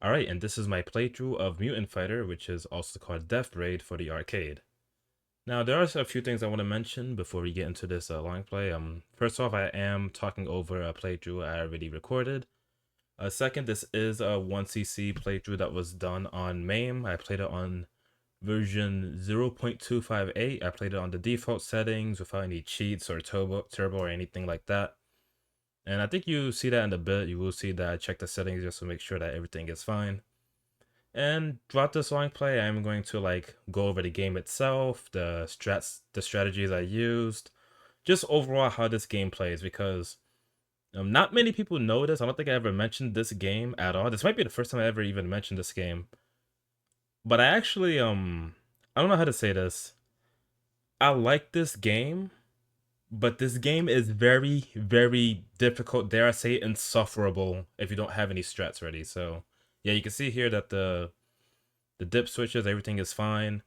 Alright, and this is my playthrough of Mutant Fighter, which is also called Death Raid for the arcade. Now, there are a few things I want to mention before we get into this long play. First off, I am talking over a playthrough I already recorded. Second, this is a 1cc playthrough that was done on MAME. I played it on version 0.258. I played it on the default settings without any cheats or turbo or anything like that. And I think you see that in a bit. You will see that I checked the settings just to make sure that everything is fine. And throughout this long play, I'm going to go over the game itself, the strategies I used, just overall how this game plays, because not many people know this. I don't think I ever mentioned this game at all. This might be the first time I ever even mentioned this game. But I actually I don't know how to say this. I like this game, but this game is very, very difficult, dare I say insufferable, if you don't have any strats ready. So yeah, you can see here that the dip switches, everything is fine.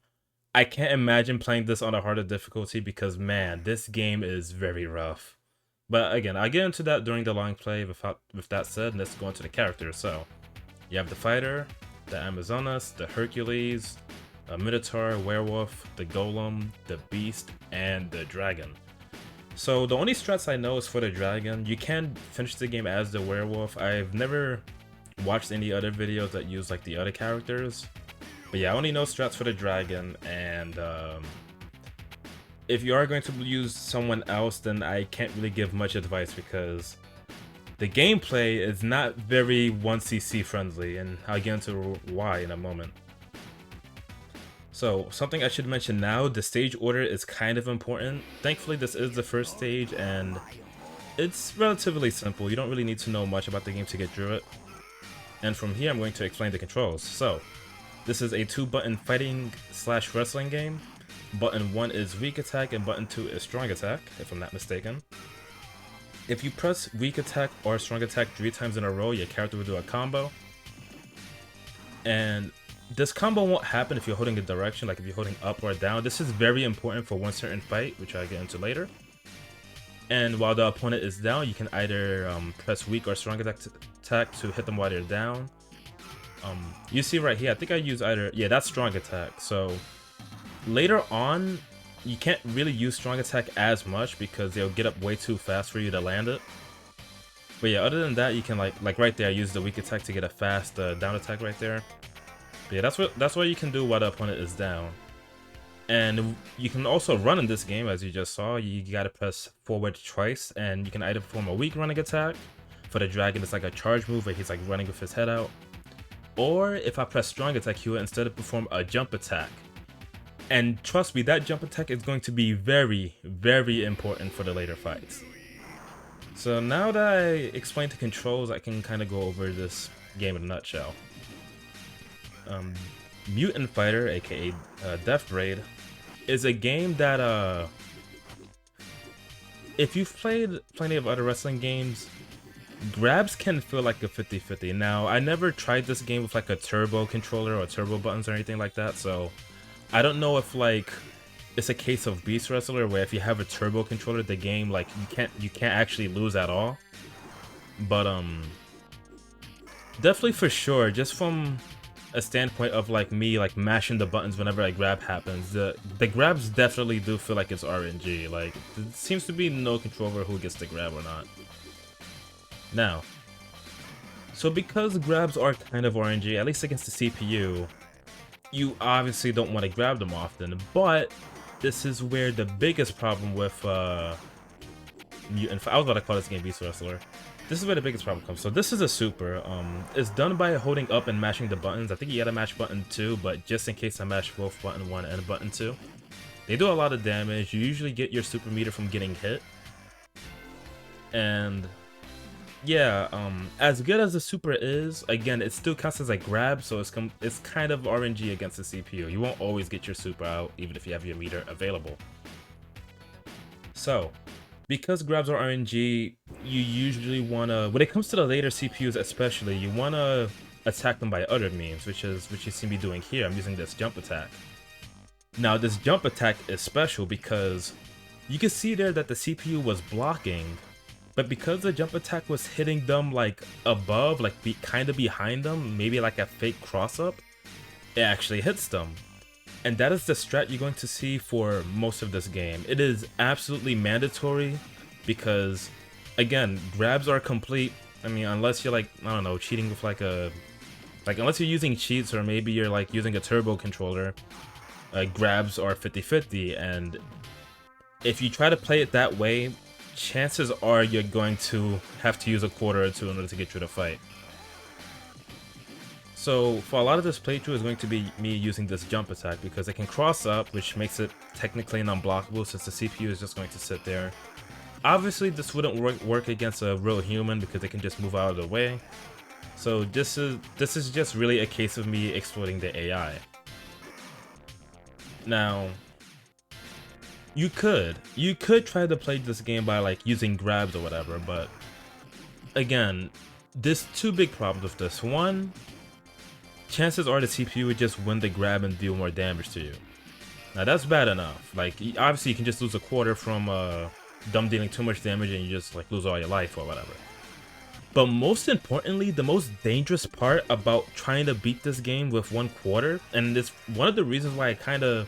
I can't imagine playing this on a harder difficulty because, man, this game is very rough. But again, I'll get into that during the long play. With that said, let's go into the characters. So you have the fighter, the Amazonas, the Hercules, a Minotaur, Werewolf, the Golem, the Beast, and the Dragon. So the only strats I know is for the Dragon. You can finish the game as the Werewolf. I've never watched any other videos that use like the other characters. But yeah, I only know strats for the Dragon, and if you are going to use someone else, then I can't really give much advice because the gameplay is not very 1cc friendly, and I'll get into why in a moment. So, something I should mention now, the stage order is kind of important. Thankfully, this is the first stage, and it's relatively simple. You don't really need to know much about the game to get through it. And from here, I'm going to explain the controls. So, this is a 2-button fighting/wrestling game. Button 1 is weak attack and button 2 is strong attack, if I'm not mistaken. If you press weak attack or strong attack 3 times in a row, your character will do a combo. And this combo won't happen if you're holding a direction, like if you're holding up or down. This is very important for one certain fight, which I'll get into later. And while the opponent is down, you can either press weak or strong attack to hit them while they're down. You see right here, I think I use either, yeah, that's strong attack. So later on, you can't really use strong attack as much because they'll get up way too fast for you to land it. But yeah, other than that, you can like right there, I use the weak attack to get a fast down attack right there. But yeah, that's what you can do while the opponent is down. And you can also run in this game, as you just saw. You gotta press forward twice, and you can either perform a weak running attack. For the Dragon, it's like a charge move where he's like running with his head out. Or if I press strong attack, he will instead perform a jump attack. And trust me, that jump attack is going to be very, very important for the later fights. So now that I explained the controls, I can kind of go over this game in a nutshell. Mutant Fighter, aka Death Raid, is a game that if you've played plenty of other wrestling games, grabs can feel like a 50-50. Now, I never tried this game with like a turbo controller or turbo buttons or anything like that, so I don't know if like it's a case of Beast Wrestler where if you have a turbo controller, the game like you can't actually lose at all. But definitely for sure, just from a standpoint of like me like mashing the buttons whenever a grab happens, the grabs definitely do feel like it's RNG. Like there seems to be no control over who gets the grab or not. Now, so because grabs are kind of RNG, at least against the CPU, you obviously don't want to grab them often, but this is where the biggest problem with Mutant, I was about to call this game Beast Wrestler. This is where the biggest problem comes. So this is a super. It's done by holding up and mashing the buttons. I think you gotta mash button 2, but just in case I mash both button 1 and button 2. They do a lot of damage. You usually get your super meter from getting hit. And yeah, as good as the super is, again, it still counts as a grab, so it's kind of RNG against the CPU. You won't always get your super out, even if you have your meter available. So, because grabs are RNG, you usually wanna, when it comes to the later CPUs especially, you wanna attack them by other means, which you seem to be doing here. I'm using this jump attack. Now, this jump attack is special because you can see there that the CPU was blocking but because the jump attack was hitting them like above, like kind of behind them, maybe like a fake cross up, it actually hits them. And that is the strat you're going to see for most of this game. It is absolutely mandatory because, again, grabs are complete. I mean, unless you're like, I don't know, cheating with like unless you're using cheats or maybe you're like using a turbo controller, grabs are 50-50. And if you try to play it that way, chances are you're going to have to use a quarter or two in order to get through the fight. So for a lot of this playthrough is going to be me using this jump attack because it can cross up, which makes it technically non-blockable since the CPU is just going to sit there. Obviously this wouldn't work against a real human because they can just move out of the way. So this is just really a case of me exploiting the AI. Now, you could try to play this game by like using grabs or whatever, but again, there's two big problems with this. One, chances are the CPU would just win the grab and deal more damage to you. Now that's bad enough. Like obviously you can just lose a quarter from them dealing too much damage and you just like lose all your life or whatever. But most importantly, the most dangerous part about trying to beat this game with 1/4, and it's one of the reasons why I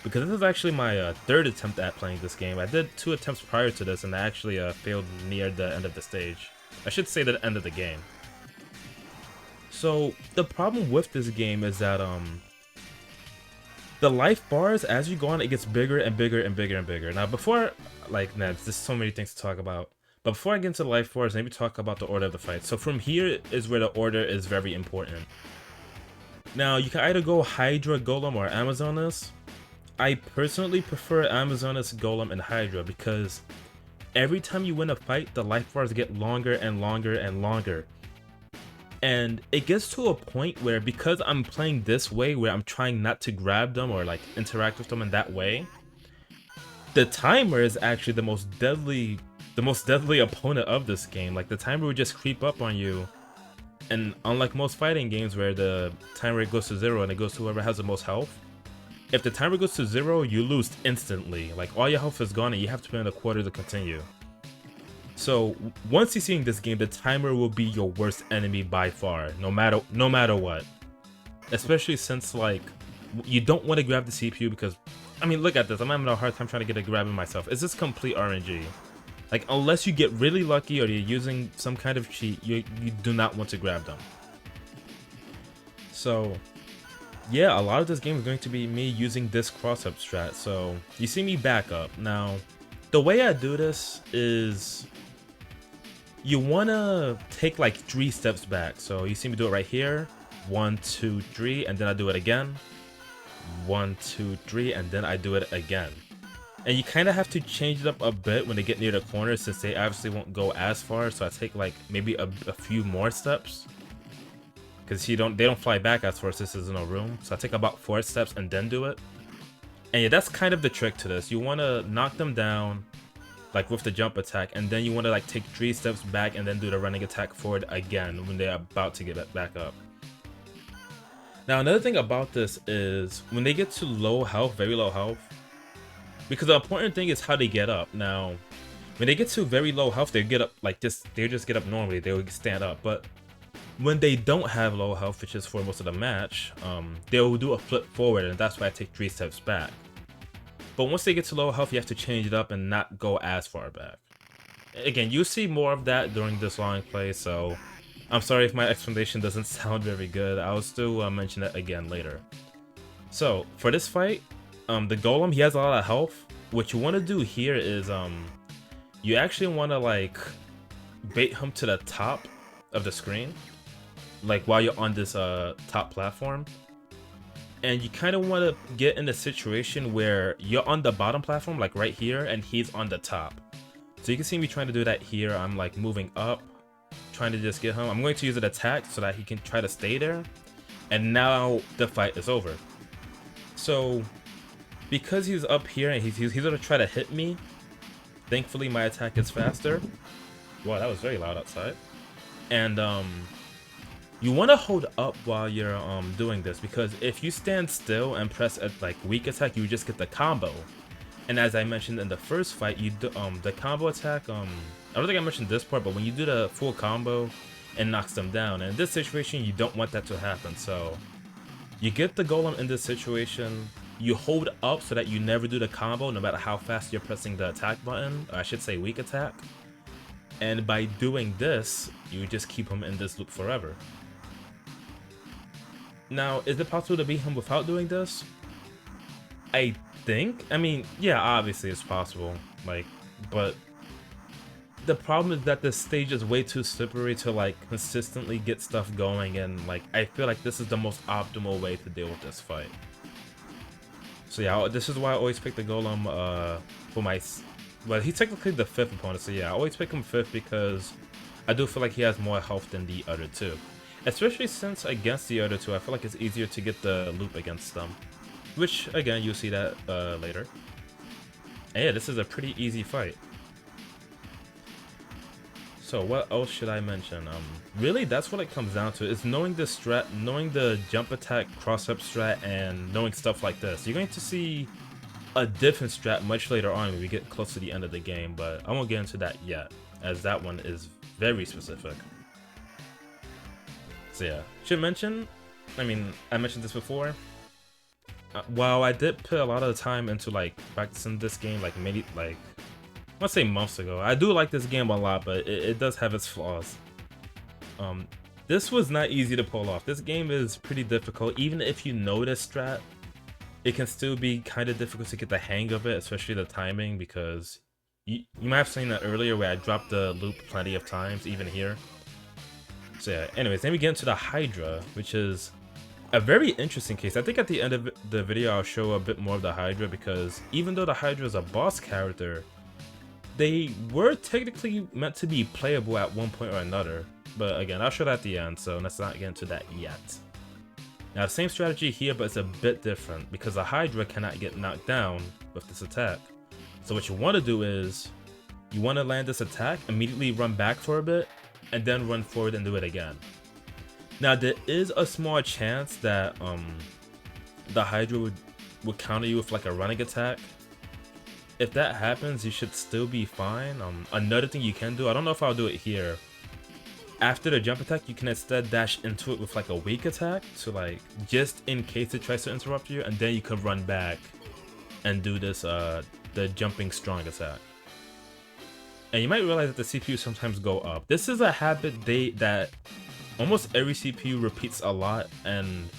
because this is actually my third attempt at playing this game. I did 2 attempts prior to this and I actually failed near the end of the stage. I should say the end of the game. So the problem with this game is that the life bars, as you go on, it gets bigger and bigger and bigger and bigger. Now before, like, man, there's so many things to talk about. But before I get into the life bars, maybe talk about the order of the fight. So from here is where the order is very important. Now you can either go Hydra, Golem, or Amazonas. I personally prefer Amazonas, Golem, and Hydra because every time you win a fight, the life bars get longer and longer and longer. And it gets to a point where, because I'm playing this way, where I'm trying not to grab them or like interact with them in that way, the timer is actually the most deadly opponent of this game. Like the timer would just creep up on you, and unlike most fighting games where the timer goes to 0 and it goes to whoever has the most health, if the timer goes to 0, you lose instantly. Like all your health is gone and you have to put in a quarter to continue. So once you see in this game, the timer will be your worst enemy by far, no matter what. Especially since like you don't want to grab the CPU because, I mean, look at this. I'm having a hard time trying to get a grab in myself. It's just complete RNG. Like unless you get really lucky or you're using some kind of cheat, you do not want to grab them. So yeah, a lot of this game is going to be me using this cross-up strat. So you see me back up. Now, the way I do this is you want to take like 3 steps back. So you see me do it right here. 1, 2, 3, and then I do it again. 1, 2, 3, and then I do it again. And you kind of have to change it up a bit when they get near the corner since they obviously won't go as far. So I take like maybe a few more steps. Because they don't fly back as far as this is no room. So I take about 4 steps and then do it. And yeah, that's kind of the trick to this. You want to knock them down like with the jump attack, and then you want to like take 3 steps back and then do the running attack forward again when they're about to get back up. Now another thing about this is when they get to low health, very low health, because the important thing is how they get up. Now when they get to very low health, they get up like this, they just get up normally, they will stand up. But when they don't have low health, which is for most of the match, they will do a flip forward, and that's why I take 3 steps back. But once they get to low health, you have to change it up and not go as far back. Again, you'll see more of that during this long play, so I'm sorry if my explanation doesn't sound very good. I'll still mention it again later. So for this fight, the Golem, he has a lot of health. What you want to do here is you actually want to like bait him to the top of the screen, like while you're on this top platform. And you kind of want to get in a situation where you're on the bottom platform, like right here, and he's on the top. So you can see me trying to do that here. I'm like moving up, trying to just get him. I'm going to use an attack so that he can try to stay there. And now the fight is over. So because he's up here and he's going to try to hit me, thankfully my attack is faster. Wow, that was very loud outside. And you want to hold up while you're doing this, because if you stand still and press a like weak attack, you just get the combo. And as I mentioned in the first fight, the combo attack I don't think I mentioned this part, but when you do the full combo, it knocks them down. And in this situation, you don't want that to happen. So you get the Golem in this situation, you hold up so that you never do the combo, no matter how fast you're pressing the attack button, or I should say weak attack. And by doing this, you just keep him in this loop forever. Now, is it possible to beat him without doing this? I think. I mean, yeah, obviously it's possible. Like, but the problem is that this stage is way too slippery to like consistently get stuff going, and like I feel like this is the most optimal way to deal with this fight. So yeah, this is why I always pick the Golem for my. Well, he's technically the 5th opponent, so yeah, I always pick him 5th because I do feel like he has more health than the other two. Especially since against the other two, I feel like it's easier to get the loop against them. Which, again, you'll see that later. And yeah, this is a pretty easy fight. So what else should I mention? Really, that's what it comes down to, is knowing the strat, knowing the jump attack, cross-up strat, and knowing stuff like this. You're going to see a different strat much later on when we get close to the end of the game, but I won't get into that yet, as that one is very specific. So yeah, should mention, I mean, I mentioned this before, while I did put a lot of time into like practicing this game, like maybe like, let's say months ago, I do like this game a lot, but it does have its flaws. This was not easy to pull off. This game is pretty difficult. Even if you know this strat, it can still be kind of difficult to get the hang of it, especially the timing, because you might have seen that earlier where I dropped the loop plenty of times, even here. So yeah, anyways, then we get into the Hydra, which is a very interesting case. I think at the end of the video I'll show a bit more of the Hydra, because even though the Hydra is a boss character, they were technically meant to be playable at one point or another. But again, I'll show that at the end, so let's not get into that yet. Now, the same strategy here, but it's a bit different, because the Hydra cannot get knocked down with this attack. So what you want to do is, you want to land this attack, immediately run back for a bit, and then run forward and do it again. Now, there is a small chance that the Hydra would counter you with like a running attack. If that happens, you should still be fine. Another thing you can do, I don't know if I'll do it here, after the jump attack, you can instead dash into it with like a weak attack, so like just in case it tries to interrupt you, and then you can run back and do this the jumping strong attack. And you might realize that the CPU sometimes go up. This is a habit that almost every CPU repeats a lot, and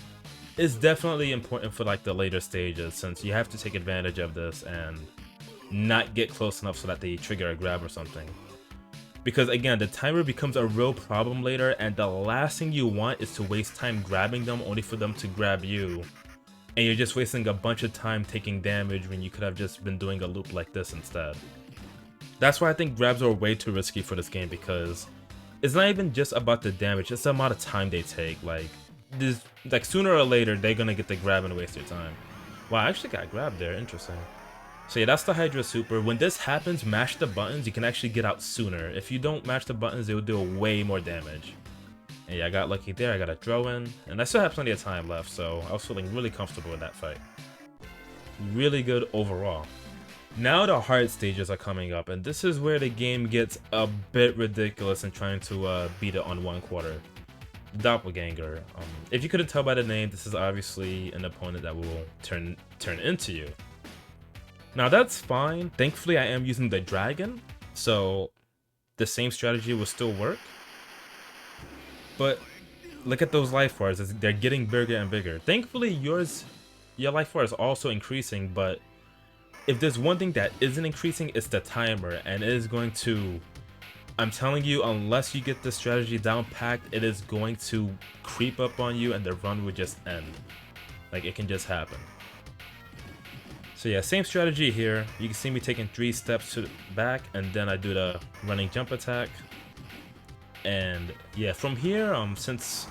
it's definitely important for like the later stages, since you have to take advantage of this and not get close enough so that they trigger a grab or something. Because again, the timer becomes a real problem later, and the last thing you want is to waste time grabbing them only for them to grab you, and you're just wasting a bunch of time taking damage when you could have just been doing a loop like this instead. That's why I think grabs are way too risky for this game, because it's not even just about the damage, it's the amount of time they take. Like sooner or later, they're gonna get the grab and waste your time. Wow, I actually got grabbed there, interesting. So yeah, that's the Hydra super. When this happens, mash the buttons, you can actually get out sooner. If you don't mash the buttons, it will do way more damage. And yeah, I got lucky there, I got a throw in, and I still have plenty of time left, so I was feeling really comfortable in that fight. Really good overall. Now the hard stages are coming up, and this is where the game gets a bit ridiculous in trying to beat it on 1/4. Doppelganger. If you couldn't tell by the name, this is obviously an opponent that will turn into you. Now that's fine. Thankfully I am using the dragon, so the same strategy will still work. But look at those life bars, they're getting bigger and bigger. Thankfully your life bar is also increasing, but if there's one thing that isn't increasing, it's the timer, and it is going to, I'm telling you, unless you get the strategy down packed, it is going to creep up on you and the run would just end. Like, it can just happen. So yeah, same strategy here. You can see me taking 3 steps to the back, and then I do the running jump attack. And yeah, from here, since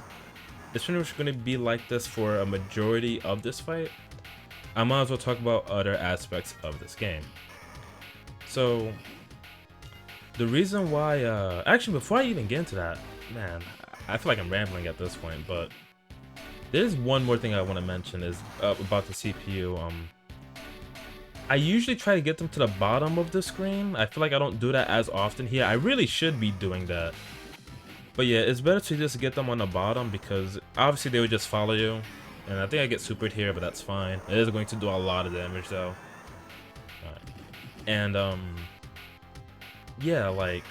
it's pretty much going to be like this for a majority of this fight, I might as well talk about other aspects of this game. So the reason why, actually before I even get into that, man, I feel like I'm rambling at this point, but there's one more thing I want to mention is about the CPU. I usually try to get them to the bottom of the screen. I feel like I don't do that as often here. I really should be doing that. But yeah, it's better to just get them on the bottom because obviously they would just follow you. And I think I get supered here, but that's fine. It is going to do a lot of damage though. Alright. And yeah, like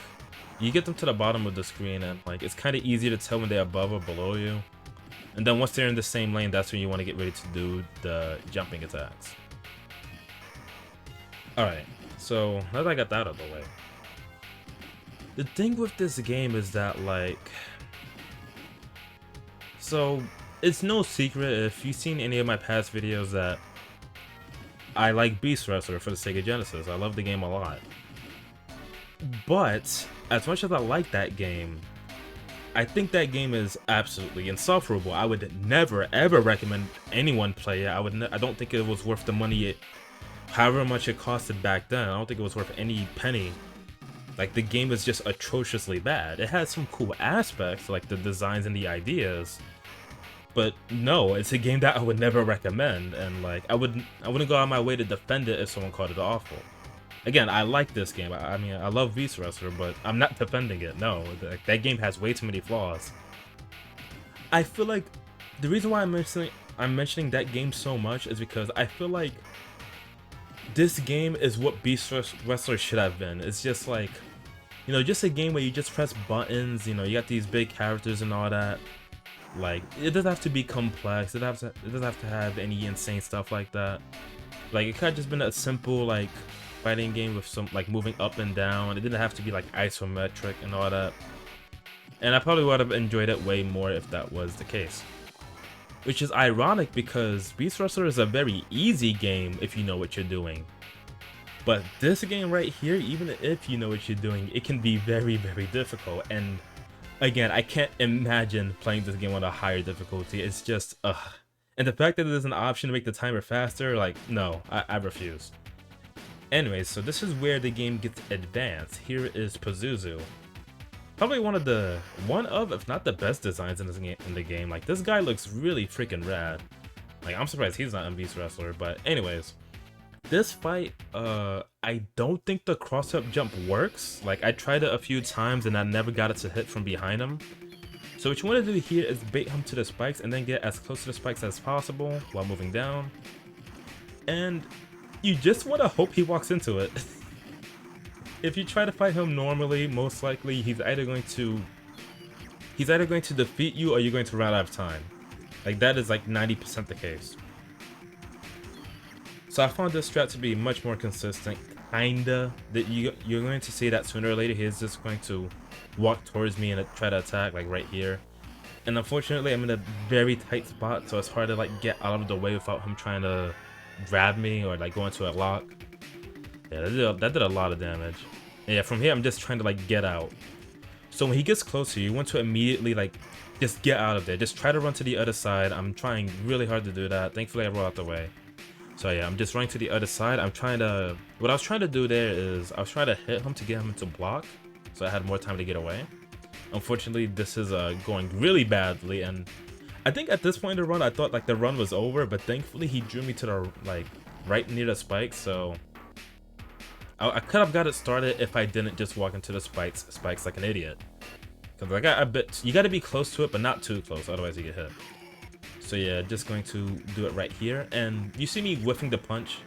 you get them to the bottom of the screen and like it's kind of easy to tell when they're above or below you. And then once they're in the same lane, that's when you want to get ready to do the jumping attacks. Alright, so now that I got that out of the way. The thing with this game is that, like... So, it's no secret if you've seen any of my past videos that I like Beast Wrestler for the Sega Genesis. I love the game a lot. But, as much as I like that game, I think that game is absolutely insufferable. I would never, ever recommend anyone play it. I don't think it was worth the money however much it costed back then. I don't think it was worth any penny. Like, the game is just atrociously bad. It has some cool aspects, like the designs and the ideas. But no, it's a game that I would never recommend, and like I wouldn't go out of my way to defend it if someone called it awful. Again, I like this game. I mean, I love Beast Wrestler, but I'm not defending it. No, that game has way too many flaws. I feel like the reason why I'm mentioning that game so much is because I feel like this game is what Beast Wrestler should have been. It's just like, you know, just a game where you just press buttons, you know, you got these big characters and all that. Like, it doesn't have to be complex, it doesn't have to have any insane stuff like that. Like, it could have just been a simple, like, fighting game with some, like, moving up and down. It didn't have to be, like, isometric and all that. And I probably would have enjoyed it way more if that was the case. Which is ironic because Beast Wrestler is a very easy game if you know what you're doing. But this game right here, even if you know what you're doing, it can be very, very difficult. And again, I can't imagine playing this game on a higher difficulty. It's just, ugh. And the fact that there's an option to make the timer faster, like, no, I refuse. Anyways, so this is where the game gets advanced. Here is Pazuzu. Probably one of, if not the best designs in the game. Like, this guy looks really freaking rad. Like, I'm surprised he's not in Beast Wrestler, but anyways. This fight, I don't think the cross-up jump works. Like, I tried it a few times and I never got it to hit from behind him. So what you want to do here is bait him to the spikes and then get as close to the spikes as possible while moving down. And you just want to hope he walks into it. If you try to fight him normally, most likely he's either going to defeat you or you're going to run out of time. Like, that is like 90% the case. So I found this strat to be much more consistent, kinda. That you're going to see that sooner or later he's just going to walk towards me and try to attack, like right here. And unfortunately, I'm in a very tight spot, so it's hard to like get out of the way without him trying to grab me or like go into a lock. Yeah, that did a lot of damage. And yeah, from here I'm just trying to like get out. So when he gets closer, you want to immediately like just get out of there. Just try to run to the other side. I'm trying really hard to do that. Thankfully I rolled out the way. So yeah, I'm just running to the other side. What I was trying to do there is I was trying to hit him to get him into block, so I had more time to get away. Unfortunately, this is going really badly, and I think at this point in the run, I thought like the run was over, but thankfully he drew me to the like right near the spikes, so I could have got it started if I didn't just walk into the spikes like an idiot. Cause like you got to be close to it, but not too close, otherwise you get hit. So yeah, just going to do it right here, and you see me whiffing the punch.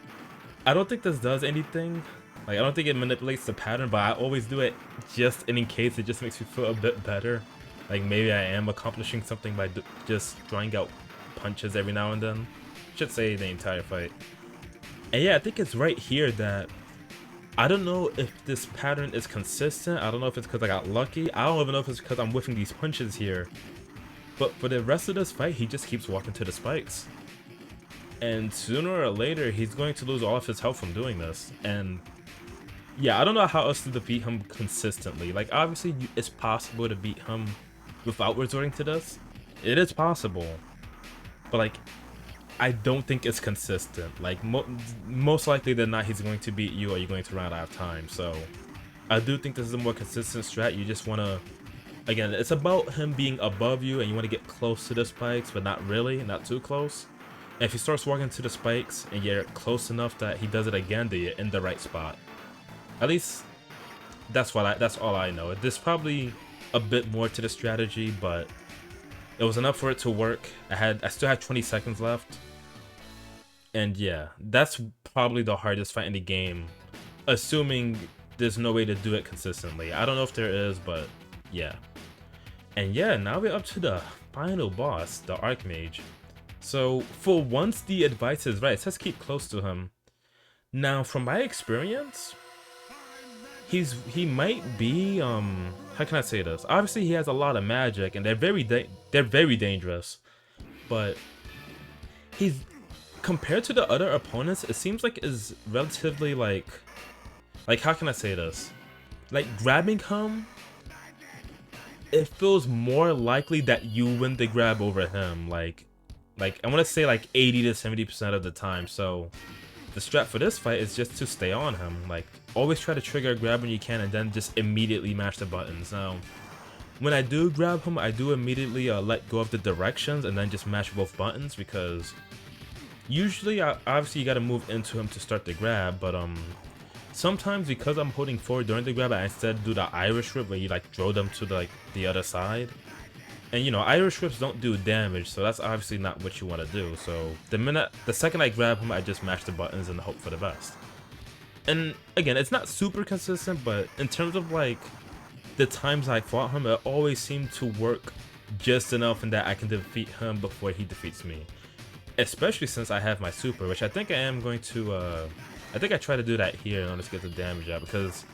I don't think this does anything. Like, I don't think it manipulates the pattern, but I always do it just in case. It just makes me feel a bit better. Like, maybe I am accomplishing something by just drawing out punches every now and then. Should say the entire fight. And yeah, I think it's right here that I don't know if this pattern is consistent. I don't know if it's because I got lucky. I don't even know if it's because I'm whiffing these punches here. But for the rest of this fight, he just keeps walking to the spikes. And sooner or later, he's going to lose all of his health from doing this. And yeah, I don't know how else to defeat him consistently. Like, obviously, it's possible to beat him without resorting to this. It is possible. But like, I don't think it's consistent. Like, most likely than not, he's going to beat you or you're going to run out of time. So I do think this is a more consistent strat. You just want to... Again, it's about him being above you and you want to get close to the spikes, but not really, not too close. And if he starts walking to the spikes and you're close enough that he does it again, then you're in the right spot. At least that's all I know. There's probably a bit more to the strategy, but it was enough for it to work. I still had 20 seconds left. And yeah, that's probably the hardest fight in the game, assuming there's no way to do it consistently. I don't know if there is, but yeah. And yeah, now we're up to the final boss, the Archmage. So for once the advice is right, it says keep close to him. Now from my experience, he might be how can I say this? Obviously he has a lot of magic and they're very dangerous. But he's, compared to the other opponents, it seems like is relatively like how can I say this? Like grabbing him, it feels more likely that you win the grab over him. Like I want to say like 80 to 70% of the time. So the strat for this fight is just to stay on him. Like always try to trigger a grab when you can and then just immediately mash the buttons. Now when I do grab him, I do immediately let go of the directions and then just mash both buttons, because usually obviously you got to move into him to start the grab, but sometimes because I'm holding forward during the grab, I instead do the Irish whip where you like throw them to the other side. And you know, Irish whips don't do damage, so that's obviously not what you want to do. So the second I grab him, I just mash the buttons and hope for the best. And again, it's not super consistent, but in terms of like the times I fought him, it always seemed to work just enough in that I can defeat him before he defeats me. Especially since I have my super, which I think I am going to I think I try to do that here in order to get the damage out, because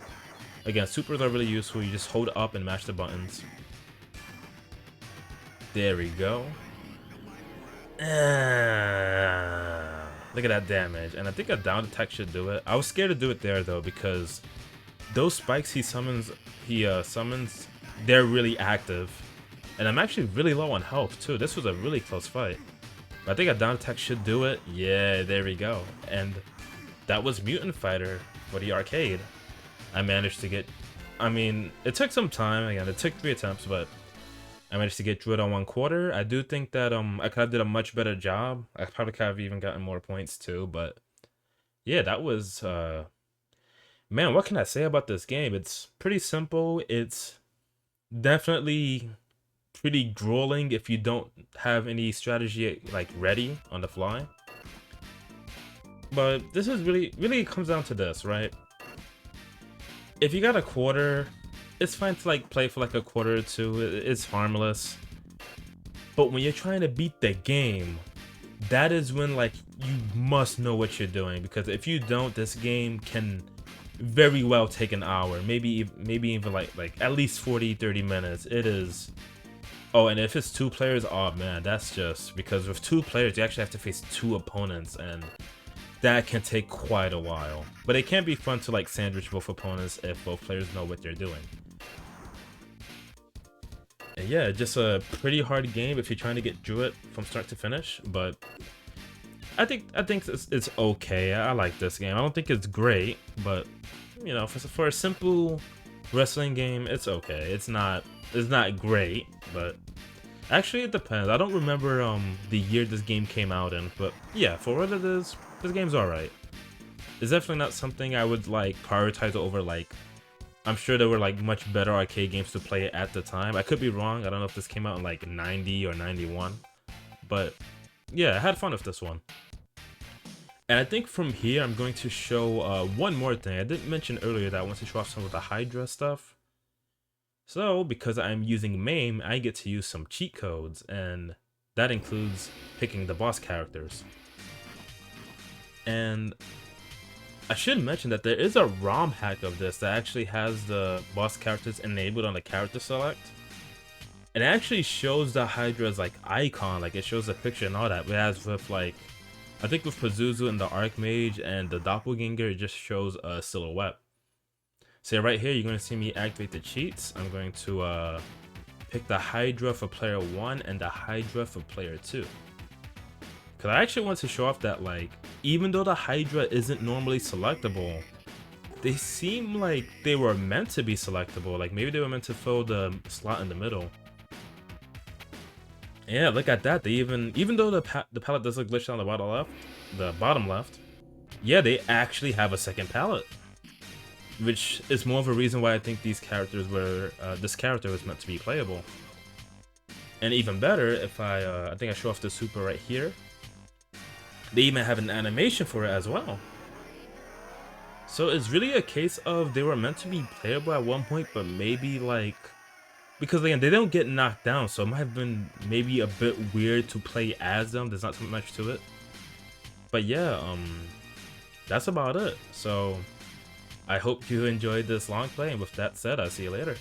again, supers are really useful. You just hold up and mash the buttons. There we go. Look at that damage. And I think a down attack should do it. I was scared to do it there though, because those spikes he summons, they're really active. And I'm actually really low on health too. This was a really close fight. But I think a down attack should do it. Yeah, there we go. And that was Mutant Fighter for the arcade. I managed to get, I mean, it took some time. Again, it took 3 attempts, but I managed to get through it on 1/4. I do think that I could have did a much better job. I probably could have even gotten more points too, but yeah, that was man, what can I say about this game? It's pretty simple. It's definitely pretty grueling if you don't have any strategy like ready on the fly. But this is really it comes down to this, right? If you got a quarter, it's fine to like play for like a quarter or two. It's harmless. But when you're trying to beat the game, that is when like you must know what you're doing, because if you don't, this game can very well take an hour, maybe even like at least 40-30 minutes. It is. Oh, and if it's 2 players, oh man, that's just because with 2 players you actually have to face 2 opponents, and that can take quite a while. But it can be fun to like sandwich both opponents if both players know what they're doing. And yeah, just a pretty hard game if you're trying to get through it from start to finish. But I think it's okay. I like this game. I don't think it's great, but you know, for a simple wrestling game, it's okay. It's not great, but actually it depends. I don't remember the year this game came out in, but yeah, for what it is, this game's alright. It's definitely not something I would like prioritize over like, I'm sure there were like much better arcade games to play at the time. I could be wrong. I don't know if this came out in like 90 or 91, but yeah, I had fun with this one. And I think from here, I'm going to show one more thing. I didn't mention earlier that I want to show off some of the Hydra stuff. So, because I'm using MAME, I get to use some cheat codes, and that includes picking the boss characters. And I should mention that there is a ROM hack of this that actually has the boss characters enabled on the character select. And it actually shows the Hydra's like icon, like it shows a picture and all that. Whereas with like, I think with Pazuzu and the Archmage and the Doppelganger, it just shows a silhouette. So right here, you're going to see me activate the cheats. I'm going to pick the Hydra for player 1 and the Hydra for player 2. Because I actually want to show off that, like, even though the Hydra isn't normally selectable, they seem like they were meant to be selectable. Like, maybe they were meant to fill the slot in the middle. Yeah, look at that. They even though the palette does look glitched on the bottom left, yeah, they actually have a second palette, which is more of a reason why I think this character was meant to be playable. And even better, if I think I show off the super right here, they even have an animation for it as well. So it's really a case of they were meant to be playable at one point, but maybe like, because again, they don't get knocked down, so it might have been maybe a bit weird to play as them. There's not so much to it. But yeah, that's about it. So I hope you enjoyed this long play, and with that said, I'll see you later.